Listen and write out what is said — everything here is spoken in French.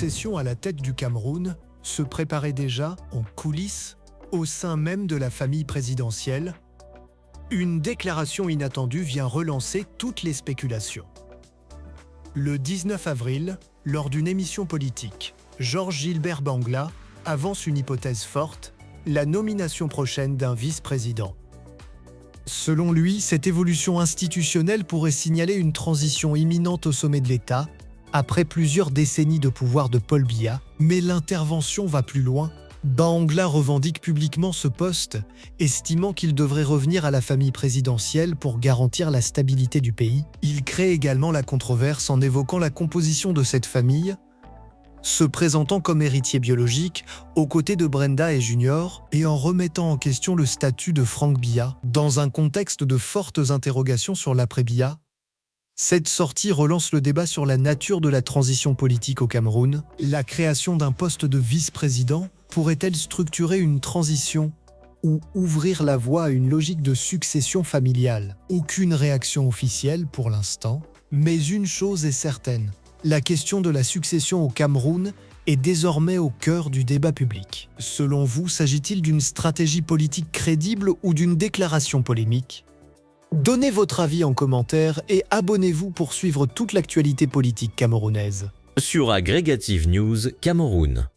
succession à la tête du Cameroun se préparait déjà en coulisses au sein même de la famille présidentielle. Une déclaration inattendue vient relancer toutes les spéculations. Le 19 avril, lors d'une émission politique, Georges Gilbert Bangla avance une hypothèse forte, la nomination prochaine d'un vice-président. Selon lui, cette évolution institutionnelle pourrait signaler une transition imminente au sommet de l'État, après plusieurs décennies de pouvoir de Paul Biya, mais l'intervention va plus loin. Bangla revendique publiquement ce poste, estimant qu'il devrait revenir à la famille présidentielle pour garantir la stabilité du pays. Il crée également la controverse en évoquant la composition de cette famille, se présentant comme héritier biologique aux côtés de Brenda et Junior et en remettant en question le statut de Frank Biya dans un contexte de fortes interrogations sur l'après-Biya. Cette sortie relance le débat sur la nature de la transition politique au Cameroun. La création d'un poste de vice-président pourrait-elle structurer une transition ou ouvrir la voie à une logique de succession familiale? Aucune réaction officielle pour l'instant, mais une chose est certaine. La question de la succession au Cameroun est désormais au cœur du débat public. Selon vous, s'agit-il d'une stratégie politique crédible ou d'une déclaration polémique? Donnez votre avis en commentaire et abonnez-vous pour suivre toute l'actualité politique camerounaise. Sur Agregative News Cameroun.